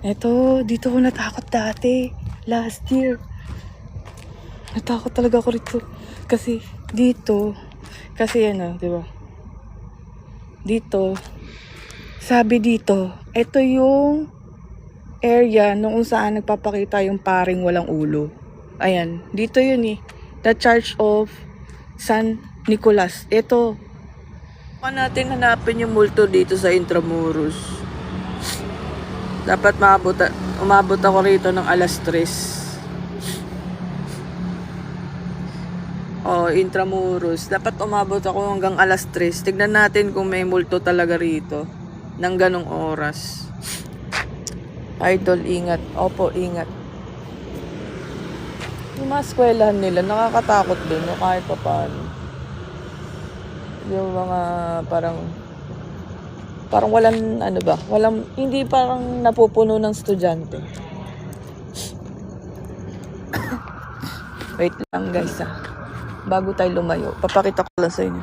Eto, dito ko natakot dati. Last year. Natakot talaga ako rito. Kasi dito, kasi di ba? Dito, sabi dito, ito yung area noong saan nagpapakita yung paring walang ulo. Ayan, dito yun eh. The Church of San Nicolas. Ito. Baka natin hanapin yung multo dito sa Intramuros. Dapat umabot ako rito ng alas 3. Intramuros. Dapat umabot ako hanggang alas 3. Tignan natin kung may multo talaga rito. Nang ganong oras. Idol, ingat. Opo, ingat. Yung mga eskwelahan nila, nakakatakot din, no? Kahit pa paano. Yung mga parang walang, hindi parang napupuno ng estudyante. Wait lang guys bago tayo lumayo, papakita ko lang sa inyo.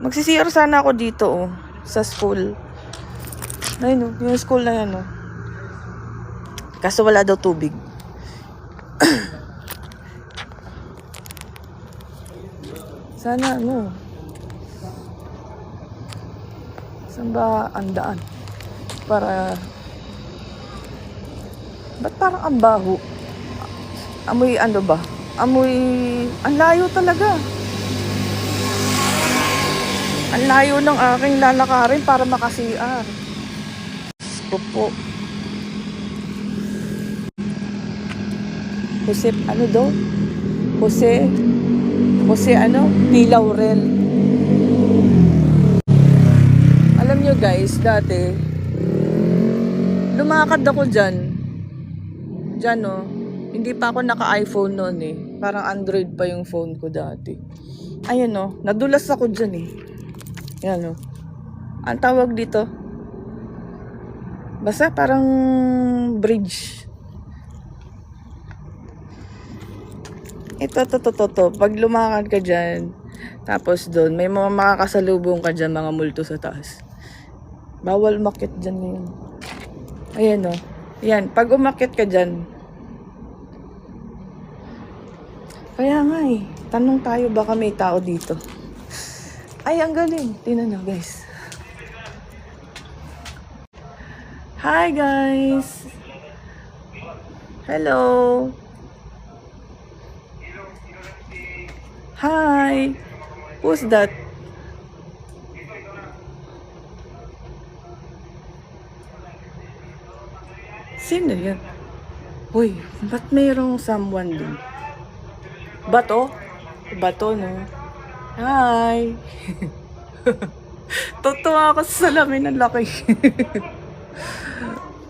Magsisiyar sana ako dito sa school. Ayun yung school na yan kaso wala daw tubig. Sana saan ba ang daan? Ba't parang ang baho? Amoy ba? Amoy, ang layo talaga. Ang layo ng aking lalakarin para makasiar. Opo. Jose P. Laurel. Alam nyo guys, dati lumakad ako dyan hindi pa ako naka-iPhone noon parang Android pa yung phone ko dati. Ayun nadulas ako dyan yan ang tawag dito basta parang bridge. Ito, pag lumakad ka dyan, tapos doon, may mga makakasalubong ka dyan, mga multo sa taas. Bawal umakyat dyan ngayon. Ayan Yan, pag umakyat ka dyan. Kaya nga tanong tayo baka may tao dito. Ay, ang galing. Tingnan nyo guys. Hi guys. Hello. Hi. Who's that? Sino yan? Uy, ba't mayroong someone dun? Bato, no? Hi. Tutuwa ako sa salamin ng laki.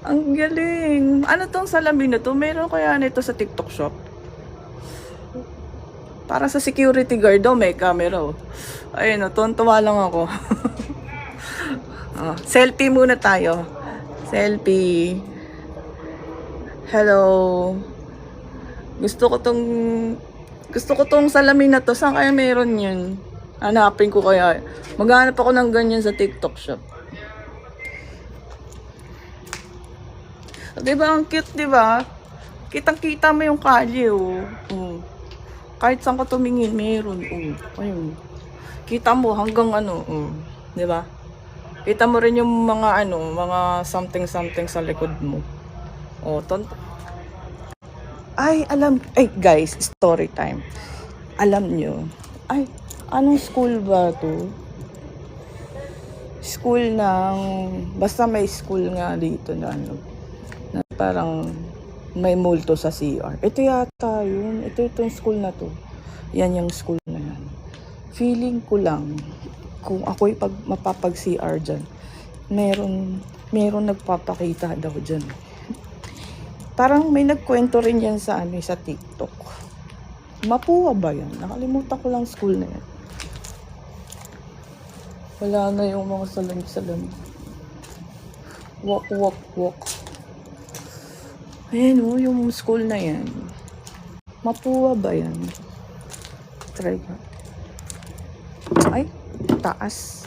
Ang galing. Ano tong salamin na to? Meron kaya nito sa TikTok shop? Para sa security guard may camera Ayun tuntua lang ako. Selfie muna tayo. Selfie. Hello. Gusto ko tong salamin na to. Saan kaya meron yun? Hanapin ko kaya. Maghanap ako ng ganyan sa TikTok shop. Diba ang cute, diba? Kitang-kita mo yung kalye Kahit saan ka tumingin, meron. Ayun. Kita mo hanggang di ba? Kita mo rin yung mga mga something sa likod mo. Guys, story time. Alam nyo, anong school ba to? School basta may school nga dito na na parang may multo sa CR. Ito yata yun. Ito yung school na to. Yan yung school na yan. Feeling ko lang, kung ako'y mapapag-CR dyan, meron nagpapakita daw dyan. Parang may nagkwento rin yan sa sa TikTok. Mapua ba yan? Nakalimutan ko lang school na yan. Wala na yung mga salam-salam. Walk. Ayan yung school na yan. Mapua ba yan? Try ka. Ay, taas.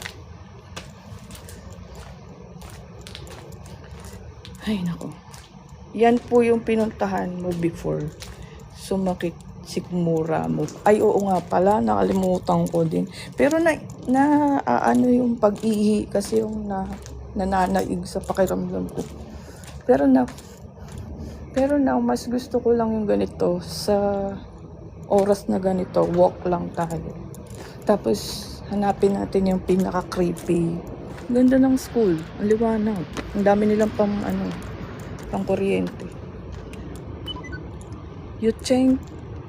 Ay, nako. Yan po yung pinuntahan mo before. Sumakit Sikmura mo. Ay, oo nga pala, nakalimutan ko din. Pero ano yung pag-ihi kasi yung nananaig sa pakiramdam ko. Pero mas gusto ko lang yung ganito sa oras na ganito, walk lang tayo. Tapos hanapin natin yung pinaka-creepy. Ganda ng school, ang liwanag. Ang dami nilang pang kuryente.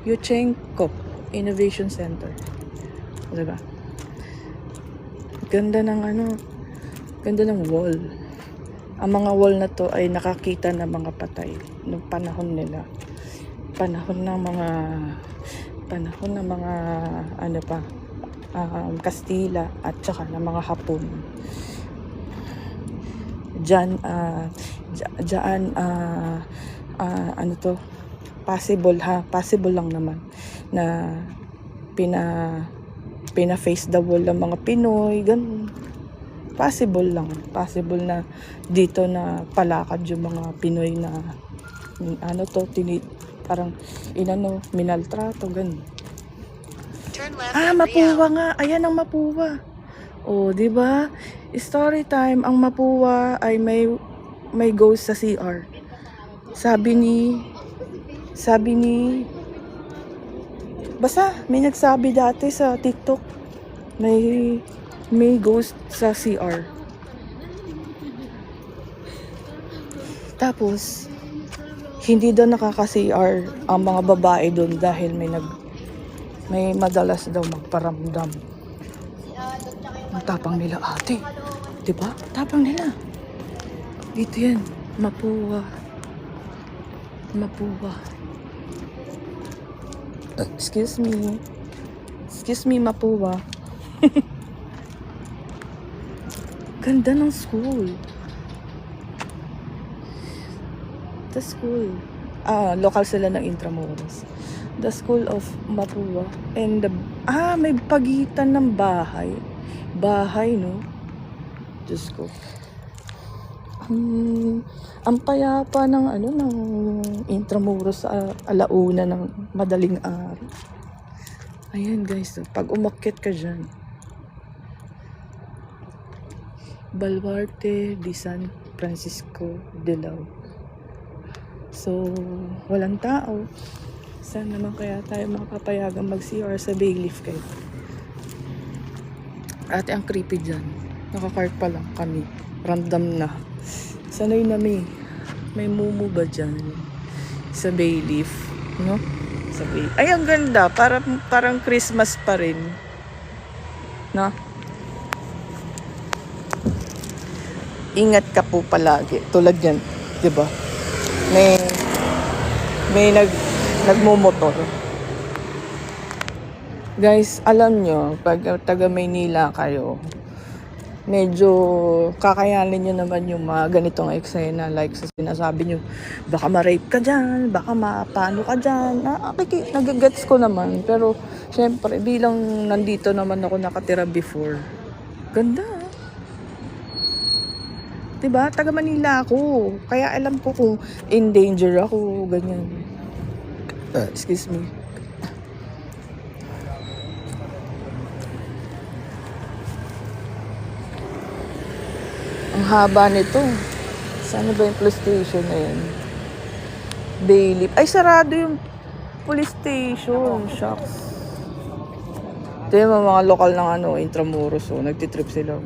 Yuchenko Innovation Center. Diba? Ganda ng wall. Ang mga wall na to ay nakakita ng mga patay noong panahon nila. Panahon ng mga Kastila at saka ng mga Hapon. Possible lang naman na pina-face the wall ng mga Pinoy, ganun. Possible na dito na palakad yung mga Pinoy na parang minaltrato, ganun. Mapua nga. Ayan ang Mapua. Oh, di ba? Story time, ang Mapua ay may ghost sa CR. Sabi ni basta may nagsabi dati sa TikTok may ghost sa CR. Tapos hindi daw nakaka-CR ang mga babae doon dahil may madalas daw magparamdam. Ang tapang nila, ate. Diba? Tapang nila. Dito yan. Mapua. Excuse me, Mapua. Ganda ng school. The school. Local sila ng Intramuros. The School of Mapua. And may pagitan ng bahay. Bahay, no? Diyos ko. Ang payapa ng Intramuros sa alauna ng madaling araw. Ayan guys, pag umakyat ka dyan. Baluarte de San Francisco de Lao. So, walang tao. Saan naman kaya tayo makapayagang mag-CR sa Bayleaf kayo? Ate, ang creepy dyan. Nakakark pa lang kami. Random na. Sanay na may mumu ba dyan? Sa Bayleaf. No? Sa Bayleaf. Ay, ang ganda. Parang Christmas pa rin. No? Ingat ka po palagi. Tulad yan. Diba? May nagmumotor. Guys, alam nyo, pag taga Maynila kayo, medyo kakayanin nyo naman yung mga ganitong eksena. Like sa sinasabi nyo, baka ma-rape ka dyan, baka mapano ka dyan. Nagagets ko naman. Pero, syempre, bilang nandito naman ako nakatira before, ganda. Diba? Taga Manila ako. Kaya alam ko kung in danger ako, ganyan. Excuse me. Ang haba nito. Saan ba yung police station na yan? Bayleaf. Ay, sarado yung police station. Shucks. Ito yung mga lokal ng Intramuros. Nagtitrip sila.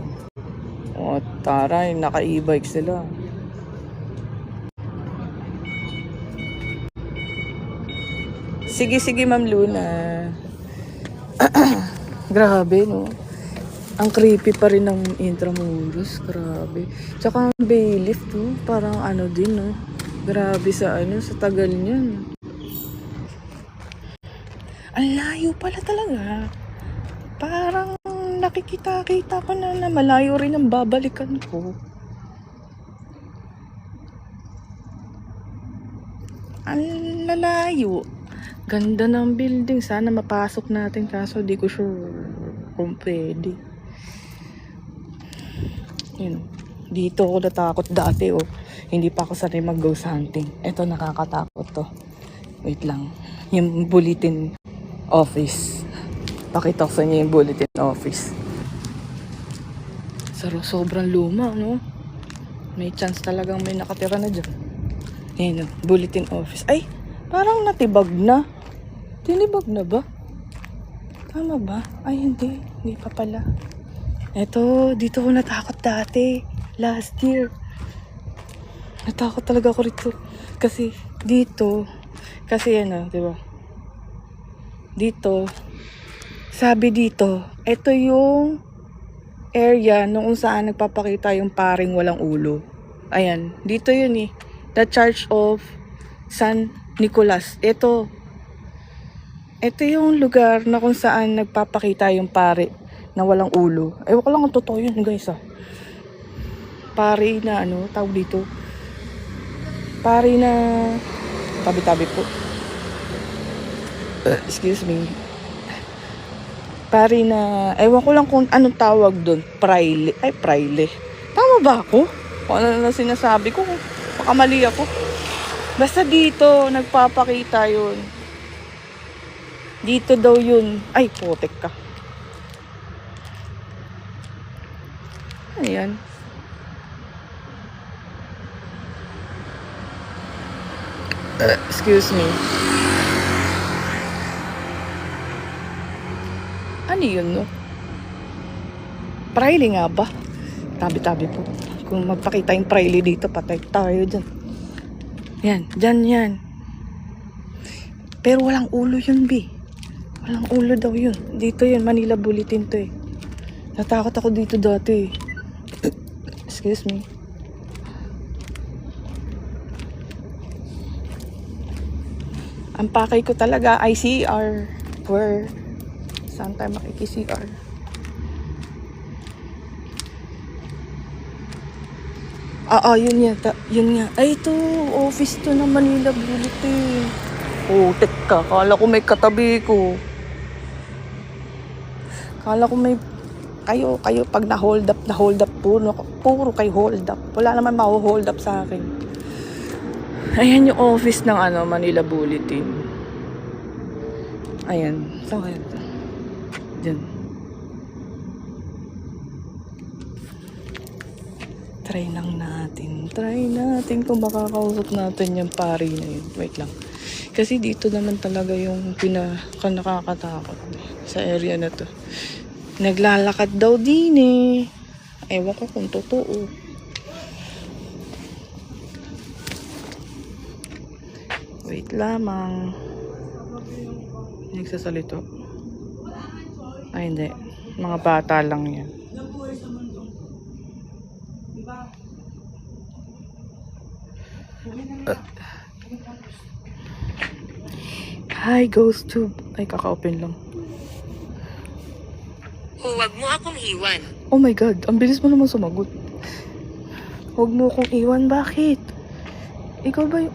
Taray, naka-e-bike sila. Sige, Ma'am Luna. Grabe, no? Ang creepy pa rin ng Intramuros. Grabe. Tsaka ang Bayleaf, no? Parang din, no? Grabe sa tagal niyan. Ang layo pala talaga. Parang nakikita ko na malayo rin ang babalikan ko. Ang lalayo. Ganda ng building. Sana mapasok natin kaso di ko sure kung pwede. Yun. Dito ako natakot dati. Hindi pa ako sanay mag-ghost hunting. Ito, nakakatakot to. Wait lang. Yung bulletin office. Pakita ko sa inyo yung bulletin office. Sobrang luma, no? May chance talagang may nakatira na dyan. Ayan, bulletin office. Ay, parang natibag na. Tinibag na ba? Tama ba? Ay, hindi. Hindi pa pala. Eto, dito ko natakot dati. Last year. Natakot talaga ako rito. Kasi, dito. Kasi ano, di ba? Dito. Sabi dito, ito yung area noong saan nagpapakita yung paring walang ulo. Ayan, dito yun eh. The Church of San Nicolas. Ito yung lugar na kung saan nagpapakita yung pare na walang ulo. Ewan ko lang kung totoo yun, guys, ah. Pare na ano, tawag dito. Pare na tabi-tabi po. Excuse me. Pare na, ewan ko lang kung anong tawag doon. Praile. Ay, praile. Tama ba ako? Kung ano na sinasabi ko, baka mali ako. Basta dito, nagpapakita yun. Dito daw yun. Ay, potek ka. Ayan. Excuse me. Ano yun, no? Praile nga ba? Tabi-tabi po. Kung magpakita yung praile dito, patay tayo dyan. Yan, dyan yan. Pero walang ulo yun, B. Walang ulo daw yun. Dito yun, Manila Bulletin to eh. Natakot ako dito dati eh. Excuse me. Ang pakay ko talaga ay CR. Where? Saan tayo makiki-CR? Yun yan. Yun nga. Ay, ito. Office to ng Manila Bulletin. Oh, teka. Kala ko may katabi ko. Kala ko may... Kayo, pag na-hold up puro kayo hold up. Wala naman ma-hold up sa akin. Ayan yung office ng Manila Bulletin. Ayan. So, ayan. Diyan. Try natin kung makakausap natin yung pari na yun. Wait lang. Kasi dito naman talaga yung pinaka-nakakatakot sa area na to. Naglalakad daw din eh. Ewan ko kung totoo. Wait lamang. Nagsasalito. Ay hindi. Mga bata lang yan. Hi, Ghost Tube. Ay, kaka-open lang. Huwag mo akong iwan. Oh my God, ang bilis mo naman sumagot. Huwag mo akong iwan, bakit? Ikaw ba yung...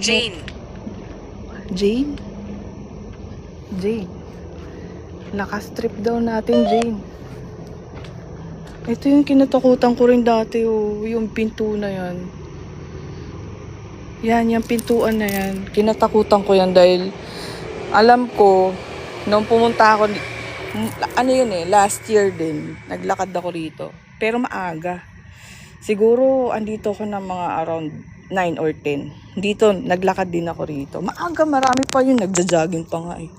Jane. Jane? Jane. Nakastrip daw natin, Jane. Ito yung kinatakutan ko rin dati, oh. Yung pinto na yan. Yan, yung pintuan na yan. Kinatakutan ko yan dahil alam ko, nung pumunta ako, last year din, naglakad ako rito. Pero maaga. Siguro, andito ko ng mga around 9 or 10. Dito, naglakad din ako rito. Maaga, marami pa yun, nagja-jogging pa nga eh.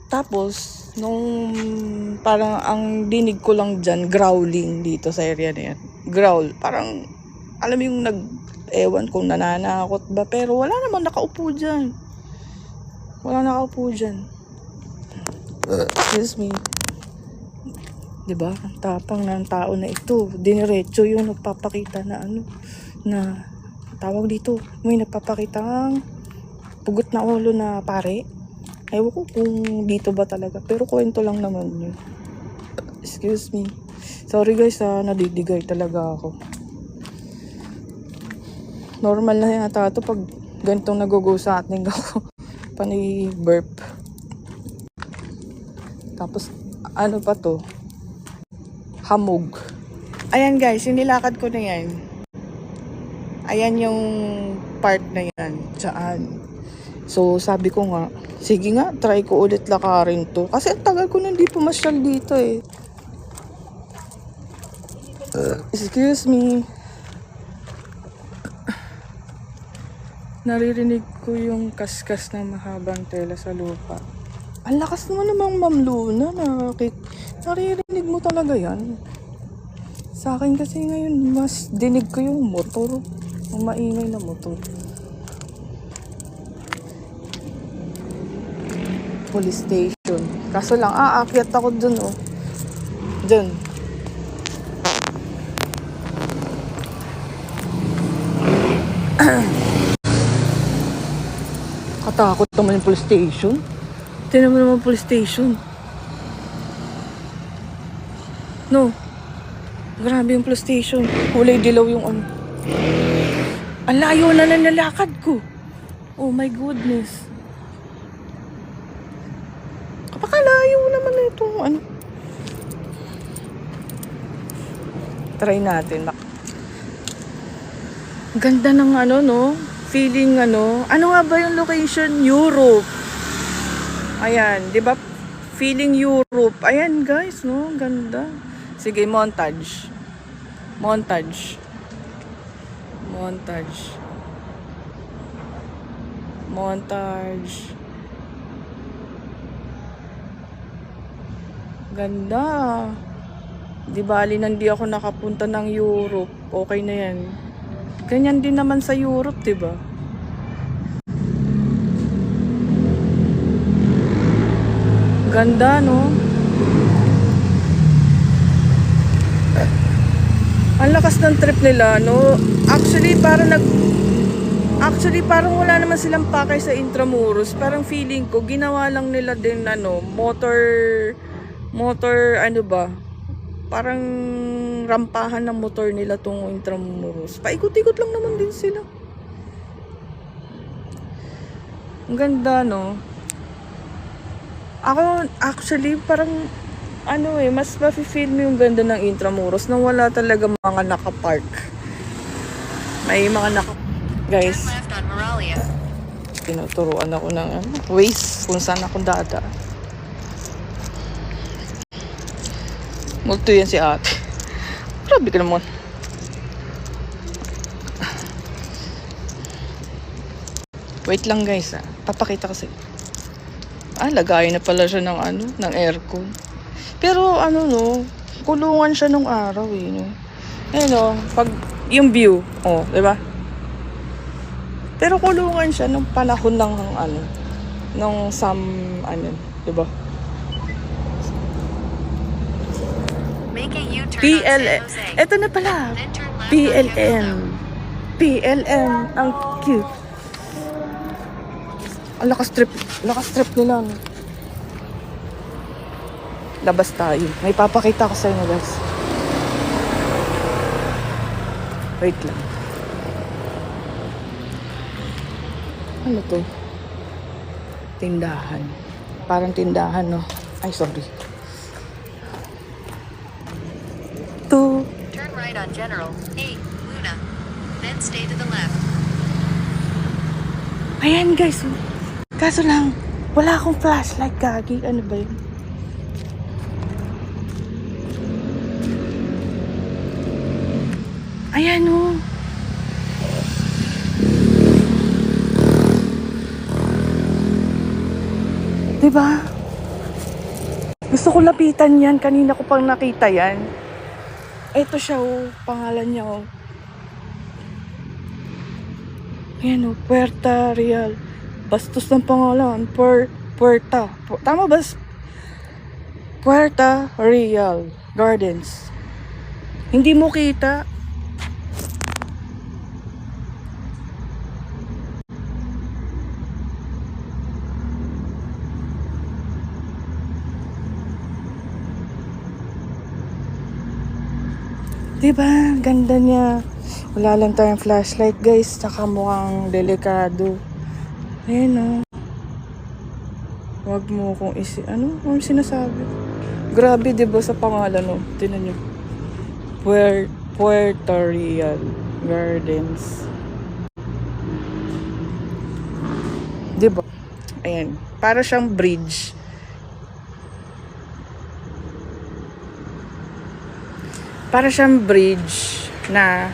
Tapos, nung parang ang dinig ko lang dyan, growling dito sa area na yan. Growl, parang, alam mo yung ewan kung nananakot ba, pero wala namang nakaupo dyan. Wala nakaupo dyan. Excuse me. Diba? Ang tapang ng tao na ito. Diniretso yung nagpapakita na na tawag dito. May nagpapakitang pugot na ulo na pare. Ewan ko kung dito ba talaga. Pero kwento lang naman yun. Excuse me. Sorry guys nadidigay talaga ako. Normal na yata ito pag ganitong nag-go sa ating ako. Panay burp. Tapos, ano pa to? Hamog. Ayan guys, yung nilakad ko na yan. Ayan yung part na yan. Saan? So, sabi ko nga, sige nga, try ko ulit lakarin to. Kasi ang tagal ko na hindi pumasyal dito eh. Excuse me. Naririnig ko yung kaskas ng mahabang tela sa lupa. Ang lakas naman namang Ma'am Luna. Naririnig mo talaga yan. Sa akin kasi ngayon, mas dinig ko yung motor. Ang maingay na motor. Police station. Kaso lang, aakyat ako dun, oh. Dun. Katakot naman yung police station. Tignan mo naman police station. No. Grabe yung police station. Kulay dilaw yung ano. Ang layo na nalakad ko. Oh my goodness. Kapakalayo naman na itong ano. Try natin. Ganda ng ano, no? Feeling ano. Ano nga ba yung location? Europe. Ayan, di ba? Feeling Europe. Ayan guys, no? Ganda. Sige, montage. Montage. Montage. Montage. Ganda. Di bali nandi ako nakapunta ng Europe. Okay na yan. Ganyan din naman sa Europe, di ba? Ganda, no? Ang lakas ng trip nila, no? Actually, parang wala naman silang pakay sa Intramuros. Parang feeling ko, ginawa lang nila din, ano, motor, ano ba? Parang rampahan ng motor nila tong Intramuros. Paikot-ikot lang naman din sila. Ang ganda, no? Ako, actually, parang ano eh, mas mafe-feel mo yung ganda ng Intramuros nang wala talaga mga nakapark. May mga Guys, Turn left on Moralia. tinuturuan ako ng Waze kung saan ako dadaan. Multo yan si ate. Grabe ka naman. Wait lang guys papakita kasi. Lagayin na pala siya ng ano, ng aircon. Pero ano no, kulungan siya nung araw eh, no. Ayun no, pag yung view, oh, 'di ba? Pero kulungan siya nung panahon ng ano, nung ano, 'di ba? Make a U-turn on San PLM. Jose. Ito na pala. Then turn left on PLM. Jefferson. PLM. Ang cute. Ang lakas trip nila. No? Labas tayo. May papakita ko sa inyo guys. Wait lang. Ano to? Tindahan. Parang tindahan, no? Ay, sorry. To. Turn right on General. 8, Luna. Then stay to the left. Ayan guys. Kaso lang, wala akong flashlight, gagi. Ano ba yun? Ayan o. Diba? Gusto ko lapitan yan. Kanina ko pang nakita yan. Ito siya o. Pangalan niya o. Ayan o. Puerta Real. Bastos ng pangalan. Puerta. Tama ba? Puerta Real Gardens. Hindi mo kita. Diba? Ganda niya. Wala lang tayong flashlight guys. Saka mukhang delikado. Ayan o. Huwag mo kung ano? Ano sinasabi? Grabe diba sa pangalan o? Tingnan nyo. Puerto Real Gardens. Diba? Ayan. Para siyang bridge. Para siyang bridge na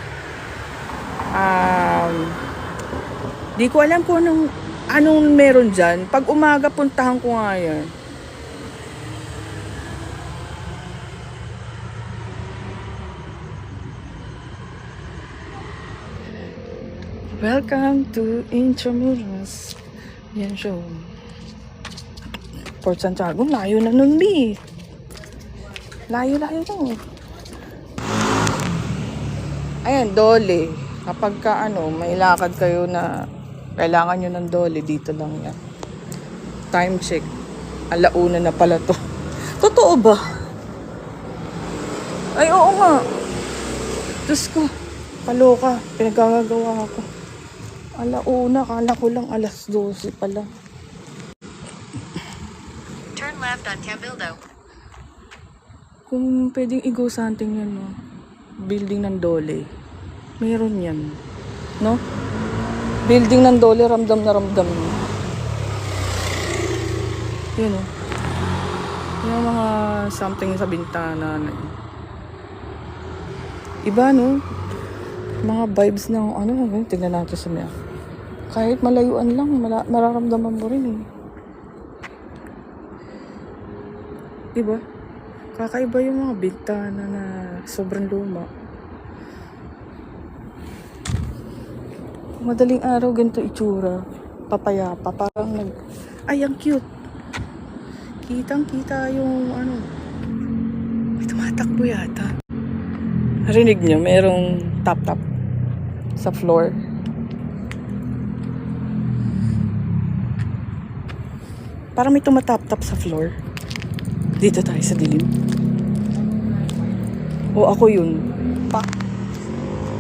di ko alam kung anong meron dyan. Pag umaga, puntahan ko nga yan. Welcome to Intramuros. Yan siya. Port Santiago, layo na nun, B. Layo-layo na. Ayan, Dole. Kapag ka, may lakad kayo na kailangan nyo ng Dole, dito lang yan. Time check. Alauna na pala to. Totoo ba? Ay, oo nga. Diyos ko. Kaloka. Pinagkagagawa ako. Alauna. Kala ko lang alas 12 pala. Turn left on Cabildo. Kung pwedeng i-go something yan, no? Building ng Dole. Meron yan. No? Building ng Dole, ramdam na ramdam mo. Yan, no? Yung mga something sa bintana. Iba, no? Mga vibes ng tingnan natin sa mga. Kahit malayuan lang, mararamdaman mo rin, eh. Diba? Kakaiba yung mga bintana na sobrang luma. Madaling araw, ganito itsura. Papayapa. Parang ay, ang cute. Kitang-kita yung may tumatakbo yata. Narinig niyo, merong tap-tap sa floor. Parang may tumatap-tap sa floor. Dito tayo sa dilim. O ako yun.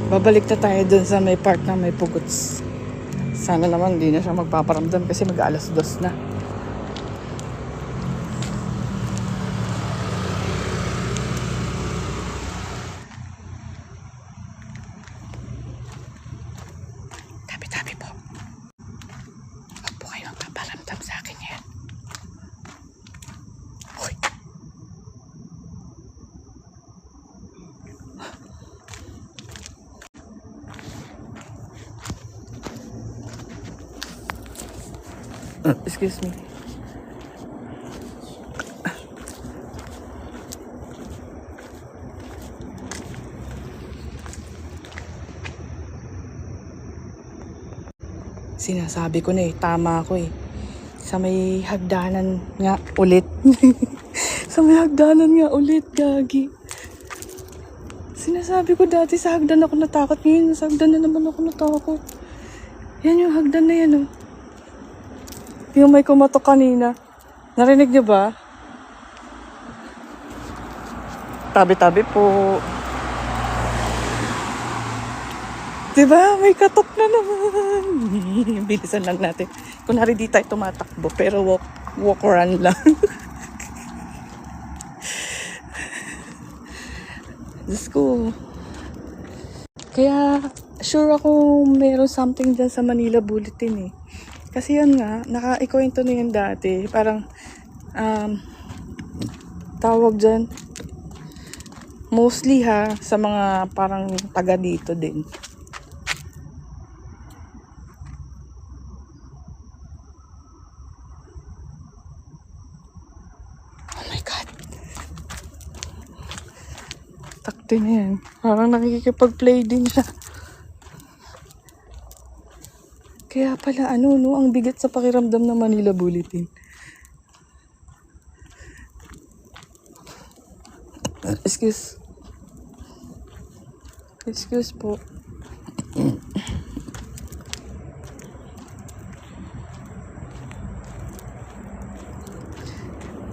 Babalik na tayo dun sa may part na may pugots. Sana naman hindi na siya magpaparamdam kasi mag-alas 2 na. Tabi-tabi po. Huwag po kayo magpaparamdam sa akin yan. Hoy. Excuse me. Sinasabi ko na tama ako Sa may hagdanan nga ulit. Sa may hagdanan nga ulit, gagi. Sinasabi ko dati sa hagdan ako natakot, ngayon sa hagdan na naman ako natakot. Yan yung hagdan na yan, Yung may kumatok kanina. Narinig niyo ba? Tabi-tabi po. Diba? May katok na naman. Bilisan lang natin. Kunwari di tayo tumatakbo, pero walk run lang. Diyos ko. Kaya, sure ako meron something dyan sa Manila Bulletin Kasi yan nga, naka-ikwento na yan dati. Parang, tawag dyan. Mostly sa mga parang taga dito din. Oh my God. Takti na yan. Parang nakikipag-play din siya. Kaya pala, ang bigat sa pakiramdam ng Manila Bulletin. Excuse po.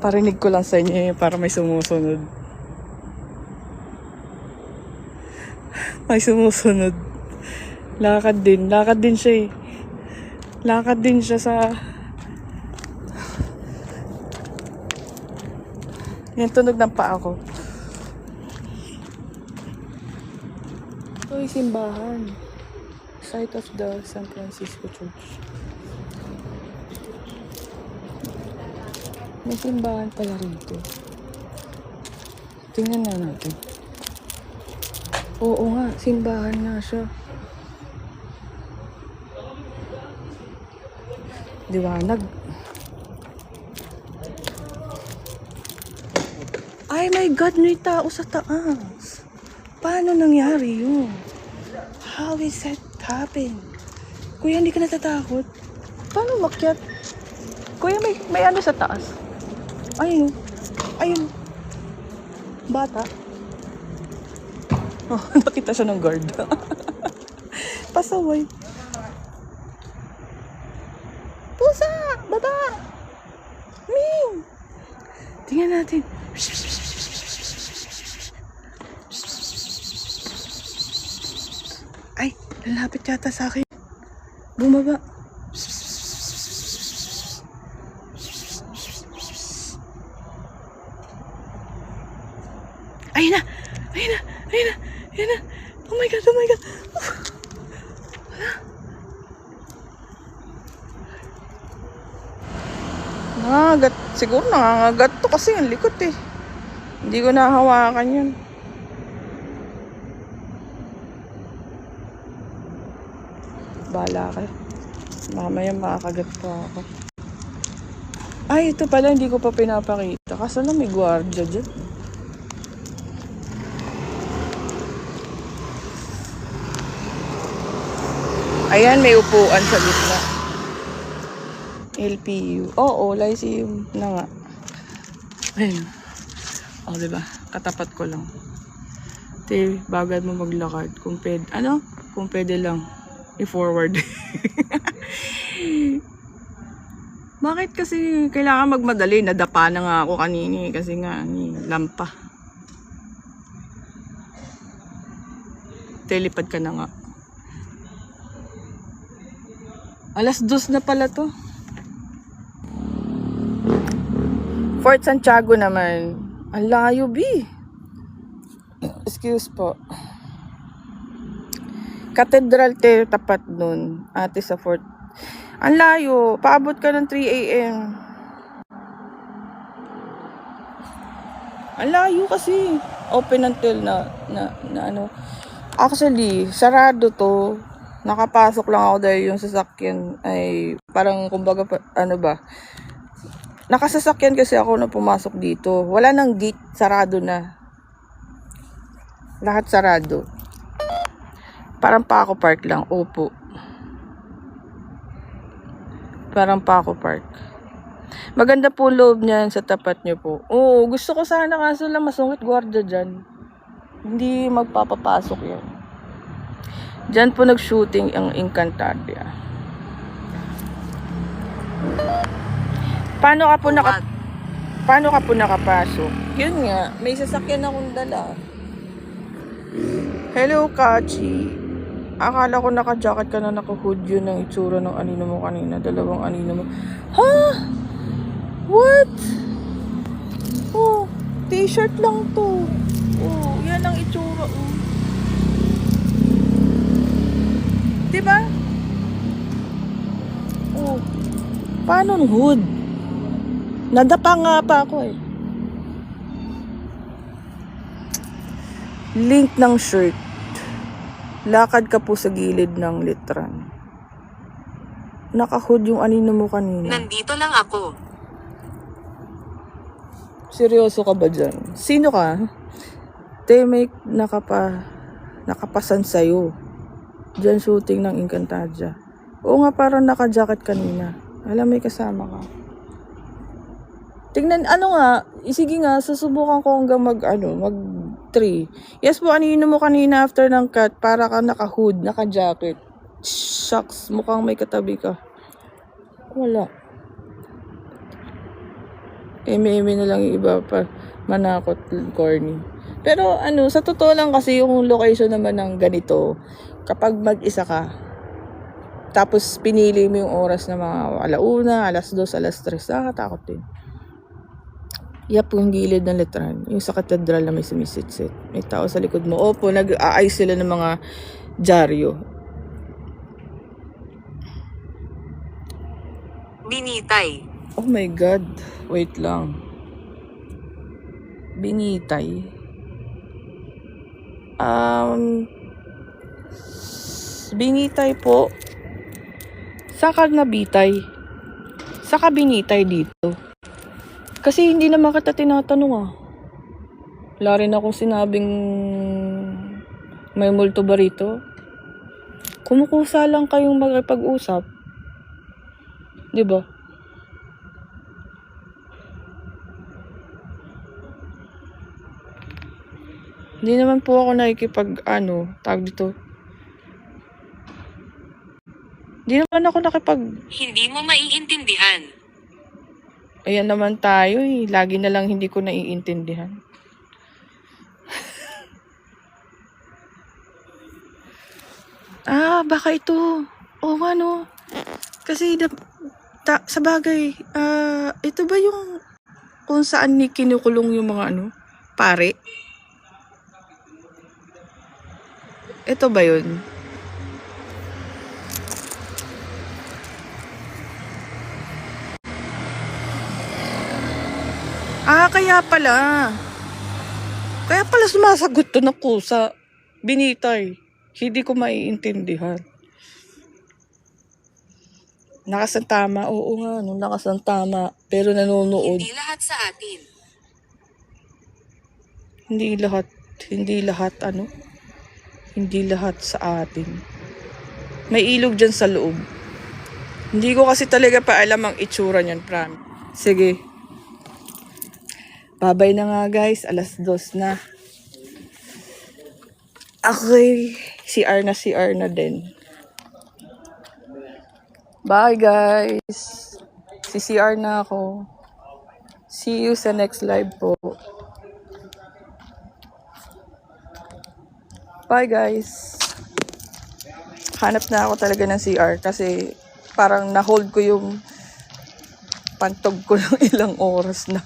Parinig ko lang sa inyo para may sumusunod. May sumusunod. Lakad din siya Lakad din siya sa... Yan, tunog ng paa ko. Ito ay simbahan. Site of the San Francisco Church. May simbahan pala rito. Tingnan na natin. Oo nga, simbahan nga siya. Liwanag. Ay my God, may tao sa taas. Paano nangyari yun? How is that happen? Kuya, hindi ka natatakot? Paano makyat? Kuya, may ano sa taas? Ayun. Ayun. Bata. Oh, nakita siya ng guard. Pasaway. Pusa! Baba! Ming! Tingnan natin. Ay, lalapit yata sa akin. Bumaba. Ayun na! Ayun na! Ayun na! Ayun na! Oh my God! Oh my God! Nangagat. Siguro nangangagat to kasi ang likot eh. Hindi ko nahawakan yun. Bahala ka. Mamaya makakagat pa ako. Ay, ito pala hindi ko pa pinapakita. Kaso lang may gwardiya dyan. Ayan, may upuan sa gitna. LPU. Oo, Lyceum na nga. Ayun. O, diba? Katapat ko lang. Te, bagad mo maglakad. Kung pwede, Kung pwede lang, i-forward. Bakit kasi kailangan magmadali? Nadapa na nga ako kanini kasi nga, lampa. Telipad ka na nga. Alas 2 na pala to. Fort Santiago naman. Ang layo, B. Excuse po. Cathedral tapat nun. Ate sa Fort. Ang layo. Paabot ka ng 3 a.m. Ang layo kasi. Open until na ano. Actually, sarado to. Nakapasok lang ako dahil yung sasakyan ay parang kumbaga nakasasakyan kasi ako na pumasok dito. Wala nang gate, sarado na. Lahat sarado. Parang Paco Park lang, opo. Parang Paco Park. Maganda po loob niyan sa tapat niyo po. Oo, gusto ko sana kaso lang masungit gwardiya dyan. Hindi magpapapasok yan. Diyan po nag-shooting ang Encantadia. Paano ka po nakapasok? Yun nga, may sasakyan akong dala. Hello, Kachi. Akala ko naka-jacket ka na naka-hood yun ang itsura ng anino mo kanina. Dalawang anino mo. Ha? What? Oh, t-shirt lang to. Oh, yan ang itsura. Oh. Diba? Oh. Paano ang hood? Nadapa nga pa ako eh. Link ng shirt. Lakad ka po sa gilid ng litran. Naka-hood yung anino mo kanina. Nandito lang ako. Seryoso ka ba dyan? Sino ka? Te, may nakapasan sa'yo. Diyan shooting ng Encantadia. Oo nga, parang naka-jacket kanina. Alam, may kasama ka. Tingnan, sige nga, susubukan ko hanggang mag 3. Yes po, anino mo kanina after ng cut, para ka naka-hood, naka-jacket. Shucks, mukhang may katabi ka. Wala. Eme na lang yung iba pa, manakot, corny. Pero sa totoo lang kasi yung location naman ng ganito, kapag mag-isa ka, tapos pinili mo yung oras na mga 1:00, 2:00, 3:00, nakakatakot din. Yap, yung gilid ng letran. Yung sa katedral na may sumisitsit. May tao sa likod mo. Opo, nag-aayos sila ng mga dyaryo. Binitay. Oh my God. Wait lang. Binitay. Binitay po. Saan ka nabitay? Saan ka binitay dito? Kasi hindi naman kita tinatanong ah. Wala rin akong sinabing may multo ba rito. Kumukusa lang kayong magpag-usap. Diba? Hindi naman po ako tawag dito. Hindi naman ako Hindi mo maiintindihan. Ayan naman tayo eh. Lagi na lang hindi ko naiintindihan. Baka ito. Oo nga no. Kasi sa bagay, ito ba yung kung saan ni kinukulong yung mga pare? Ito ba yun? Kaya pala. Kaya pala sumasagot to ng kusa. Binitay. Hindi ko maiintindihan. Nakasantama. Oo nga, nakasantama. Pero nanonood. Hindi lahat sa atin. Hindi lahat sa atin. May ilog dyan sa loob. Hindi ko kasi talaga pa alam ang itsura niyan, promise. Sige. Babay na nga guys, 2:00 na. Okay, CR na din. Bye guys. CR na ako. See you sa next live po. Bye guys. Hanap na ako talaga ng CR kasi parang na-hold ko yung pantog ko ng ilang oras na.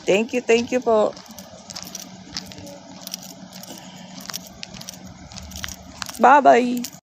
Thank you po. Bye-bye.